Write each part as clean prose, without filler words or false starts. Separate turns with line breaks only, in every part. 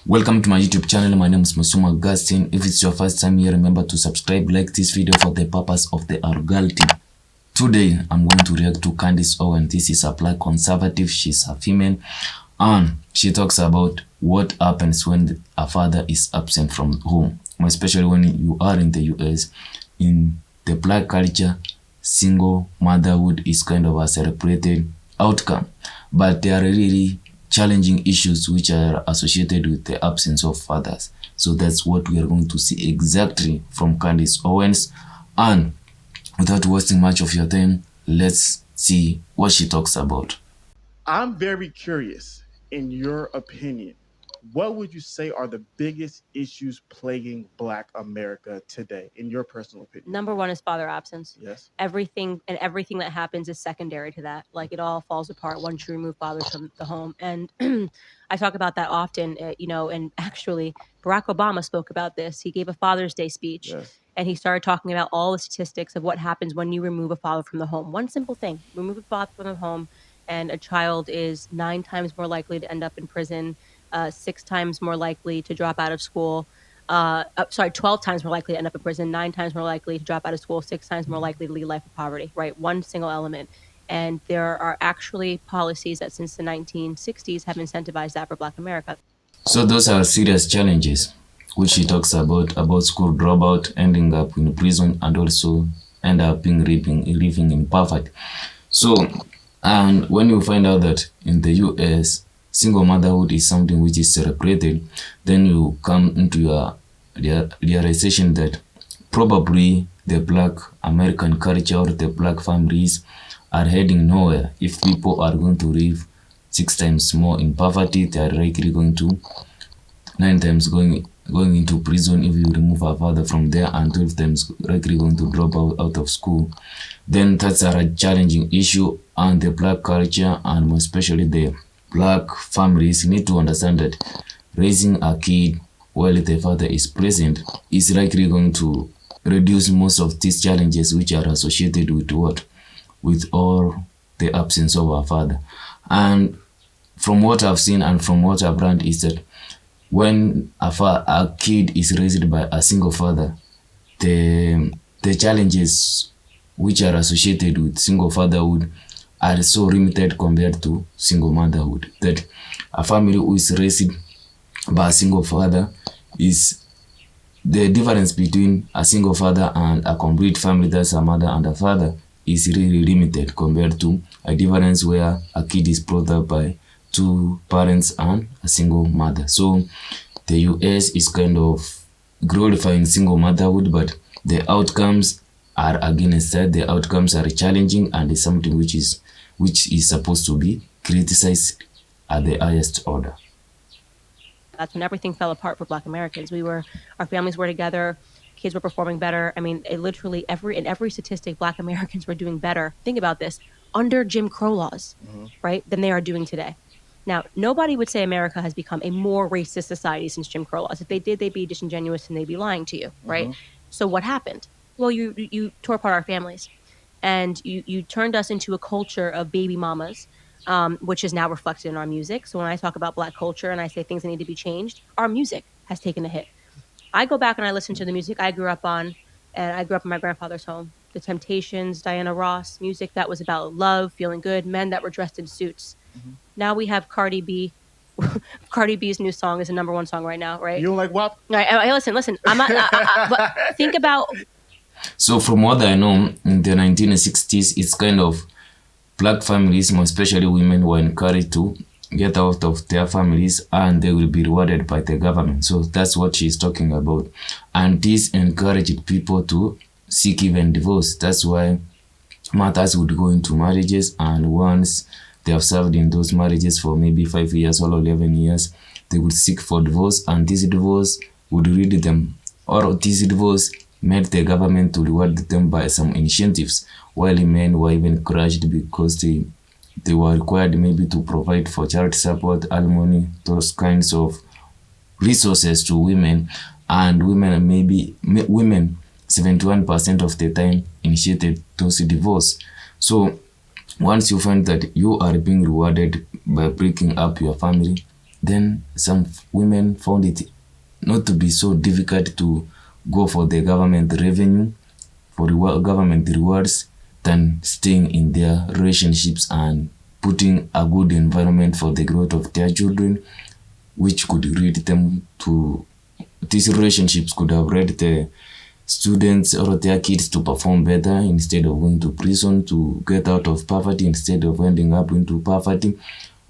Welcome to my YouTube channel. My name is Musuma Augustine. If it's your first time here, remember to subscribe, like this video for the purpose of the algorithm. Today, I'm going to react to Candace Owens. This is a black conservative. She's a female, and she talks about what happens when a father is absent from home, especially when you are in the US. In the black culture, single motherhood is kind of a celebrated outcome, but there are really challenging issues which are associated with the absence of fathers. So that's what we are going to see exactly from Candace Owens. And without wasting much of your time, let's see what she talks about.
I'm very curious, in your opinion, what would you say are the biggest issues plaguing Black America today, in your personal opinion?
Number one is father absence.
Yes.
Everything that happens is secondary to that. Like, it all falls apart once you remove fathers from the home. And I talk about that often, and actually Barack Obama spoke about this. He gave a Father's Day speech.
Yes.
And he started talking about all the statistics of what happens when you remove a father from the home. One simple thing: remove a father from the home, and a child is 9 times more likely to end up in prison, 6 times more likely to drop out of school. 12 times more likely to end up in prison, 9 times more likely to drop out of school, 6 times more likely to lead a life of poverty, right? One single element. And there are actually policies that since the 1960s have incentivized that for Black America.
So those are serious challenges which she talks about school dropout, ending up in prison, and also end up being living in poverty. So, and when you find out that in the US, single motherhood is something which is celebrated, then you come into your realization that probably the Black American culture or the Black families are heading nowhere. If people are going to live 6 times more in poverty, they are likely going to 9 times going into prison if you remove a father from there, and 12 times likely going to drop out of school. Then that's a challenging issue, and the Black culture and especially the Black families need to understand that raising a kid while the father is present is likely going to reduce most of these challenges which are associated with what? With all the absence of a father. And from what I've seen and from what I've learned is that when a kid is raised by a single father, the challenges which are associated with single fatherhood are so limited compared to single motherhood, that a family who is raised by a single father is the difference between a single father and a complete family, that's a mother and a father, is really limited compared to a difference where a kid is brought up by 2 parents and a single mother. So the US is kind of glorifying single motherhood, but the outcomes are against that. The outcomes are challenging, and it's something which is supposed to be criticized at the highest order.
That's when everything fell apart for Black Americans. Our families were together, kids were performing better. I mean, it literally in every statistic, Black Americans were doing better. Think about this, under Jim Crow laws, right, than they are doing today. Now, nobody would say America has become a more racist society since Jim Crow laws. If they did, they'd be disingenuous and they'd be lying to you, right? So what happened? Well, you tore apart our families, and you turned us into a culture of baby mamas, which is now reflected in our music. So when I talk about Black culture and I say things that need to be changed, our music has taken a hit. I go back and I listen to the music I grew up on, and I grew up in my grandfather's home. The Temptations, Diana Ross, music that was about love, feeling good, men that were dressed in suits. Now we have Cardi B. Cardi B's new song is a #1 song right now, right?
You don't like WAP?
Right, listen. I'm not. But think about.
So from what I know, in the 1960s, it's kind of Black families, especially women, were encouraged to get out of their families and they will be rewarded by the government. So that's what she's talking about. And this encouraged people to seek even divorce. That's why mothers would go into marriages, and once they have served in those marriages for maybe 5 years or 11 years, they would seek for divorce, and this divorce would rid them, or this divorce made the government to reward them by some incentives, while men were even crushed because they were required maybe to provide for child support, alimony, those kinds of resources to women. And women 71% of the time initiated those divorce. So once you find that you are being rewarded by breaking up your family, then some women found it not to be so difficult to go for the government revenue, for government rewards, than staying in their relationships and putting a good environment for the growth of their children, which could lead them to, these relationships could have led the students or their kids to perform better instead of going to prison, to get out of poverty instead of ending up into poverty.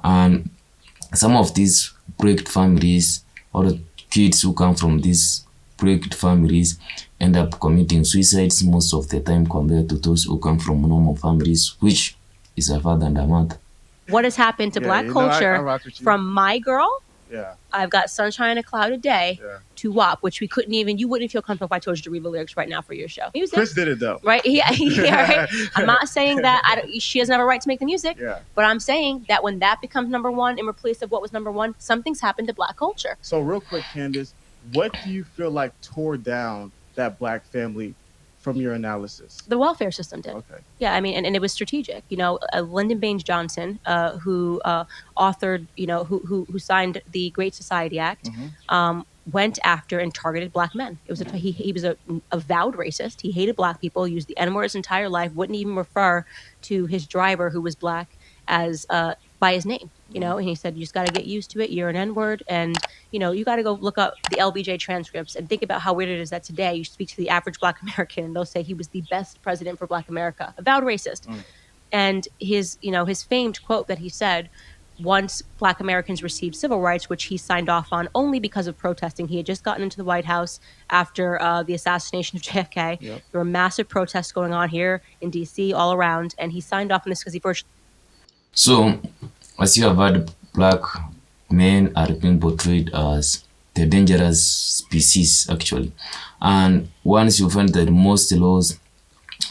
And some of these breaked families or kids who come from these breaked families end up committing suicides most of the time compared to those who come from normal families, which is a father and a mother.
What has happened to Black culture from My Girl?
Yeah.
I've got Sunshine and a Clouded Day to WAP, which we couldn't even, you wouldn't feel comfortable if I told you to read the lyrics right now for your show. Music.
Chris did it though.
Right? Yeah, right? I'm not saying that she doesn't have a right to make the music, but I'm saying that when that becomes number one in replace of what was number one, something's happened to Black culture.
So real quick, Candace, what do you feel like tore down that Black family from your analysis?
The welfare system did.
Okay.
Yeah, I mean, and it was strategic. You know, Lyndon Baines Johnson, who authored, you know, who signed the Great Society Act, went after and targeted Black men. It was he was a avowed racist. He hated Black people. Used the N-word his entire life. Wouldn't even refer to his driver, who was Black, as by his name. You know, and he said, you just got to get used to it. You're an N-word. And, you know, you got to go look up the LBJ transcripts and think about how weird it is that today you speak to the average Black American and they'll say he was the best president for Black America. Avowed racist. And his, you know, his famed quote that he said, once Black Americans received civil rights, which he signed off on only because of protesting. He had just gotten into the White House after the assassination of JFK. There were massive protests going on here in D.C. all around. And he signed off on this because he virtually...
So, as you have heard, Black men are being portrayed as the dangerous species, actually. And once you find that most laws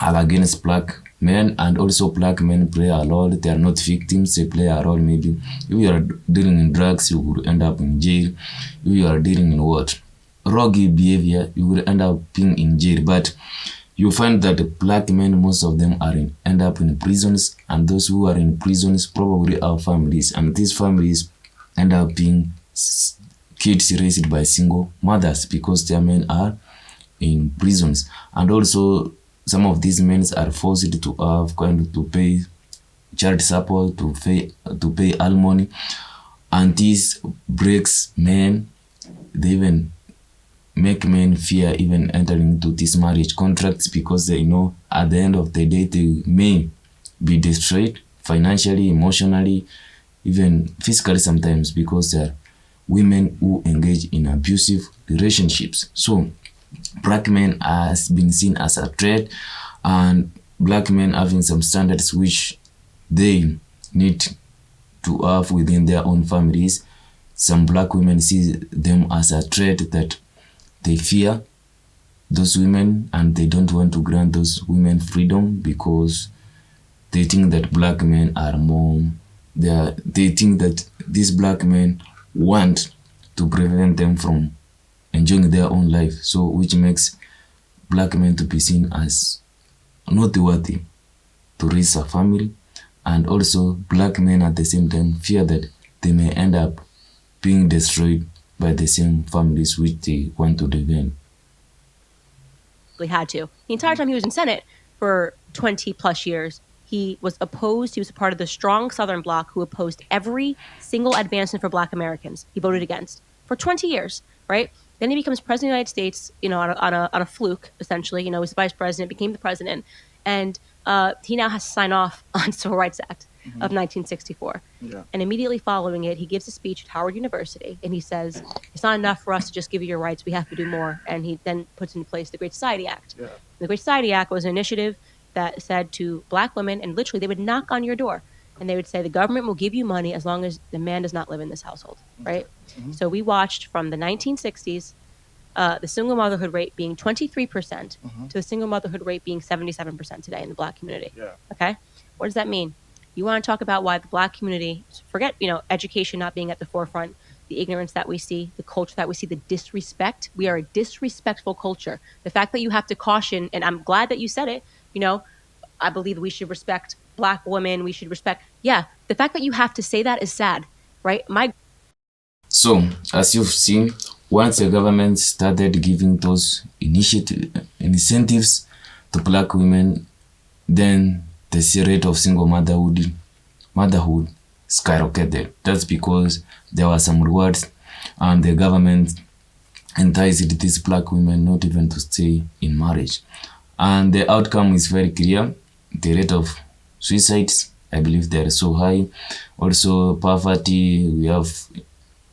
are against Black men, and also Black men play a role, they are not victims, they play a role. Maybe if you are dealing in drugs, you will end up in jail. If you are dealing in what? Rogue behavior, you will end up being in jail. But you find that Black men, most of them end up in prisons, and those who are in prisons probably have families, and these families end up being kids raised by single mothers because their men are in prisons. And also some of these men are forced to have to pay child support, to pay alimony, and this breaks men. They even make men fear even entering into these marriage contracts because they know at the end of the day they may be destroyed financially, emotionally, even physically sometimes, because they are women who engage in abusive relationships. So Black men has been seen as a threat, and Black men having some standards which they need to have within their own families. Some Black women see them as a threat, that they fear those women and they don't want to grant those women freedom because they think that Black men are more, they think that these Black men want to prevent them from enjoying their own life. So which makes Black men to be seen as not worthy to raise a family. And also Black men at the same time fear that they may end up being destroyed by the same families which they want to defend.
Had to. The entire time he was in Senate for 20 plus years, he was opposed. He was a part of the strong Southern Bloc who opposed every single advancement for Black Americans. He voted against for 20 years, right? Then he becomes president of the United States, you know, on a fluke, essentially. You know, he's the vice president, became the president, and he now has to sign off on the Civil Rights Act of 1964. And immediately following it, he gives a speech at Howard University, and he says, it's not enough for us to just give you your rights, we have to do more. And he then puts in place the Great Society Act. The Great Society Act was an initiative that said to Black women, and literally they would knock on your door, and they would say, the government will give you money as long as the man does not live in this household, right? So we watched from the 1960s, the single motherhood rate being 23% to the single motherhood rate being 77% today in the Black community. Okay? What does that mean? You want to talk about why the Black community, forget, you know, education not being at the forefront, the ignorance that we see, the culture that we see, the disrespect. We are a disrespectful culture. The fact that you have to caution, and I'm glad that you said it, you know, I believe we should respect Black women. We should respect, the fact that you have to say that is sad, right? My
So, as you've seen, once the government started giving those incentives to black women, then the rate of single motherhood skyrocketed. That's because there were some rewards and the government enticed these black women not even to stay in marriage. And the outcome is very clear. The rate of suicides, I believe they are so high. Also poverty, we have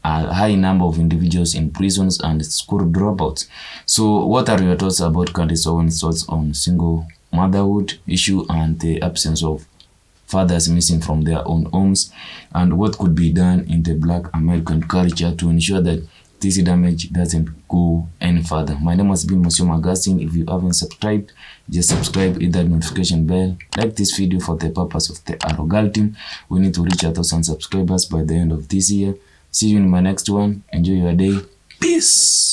a high number of individuals in prisons and school dropouts. So what are your thoughts about Candace Owens' thoughts on single motherhood issue and the absence of fathers missing from their own homes, and what could be done in the Black American culture to ensure that this damage doesn't go any further? My name has been Monsieur Magazine. If you haven't subscribed, just subscribe, hit that notification bell, like this video for the purpose of the Arrogal team. We need to reach 1,000 subscribers by the end of this year. See you in my next one. Enjoy your day. Peace.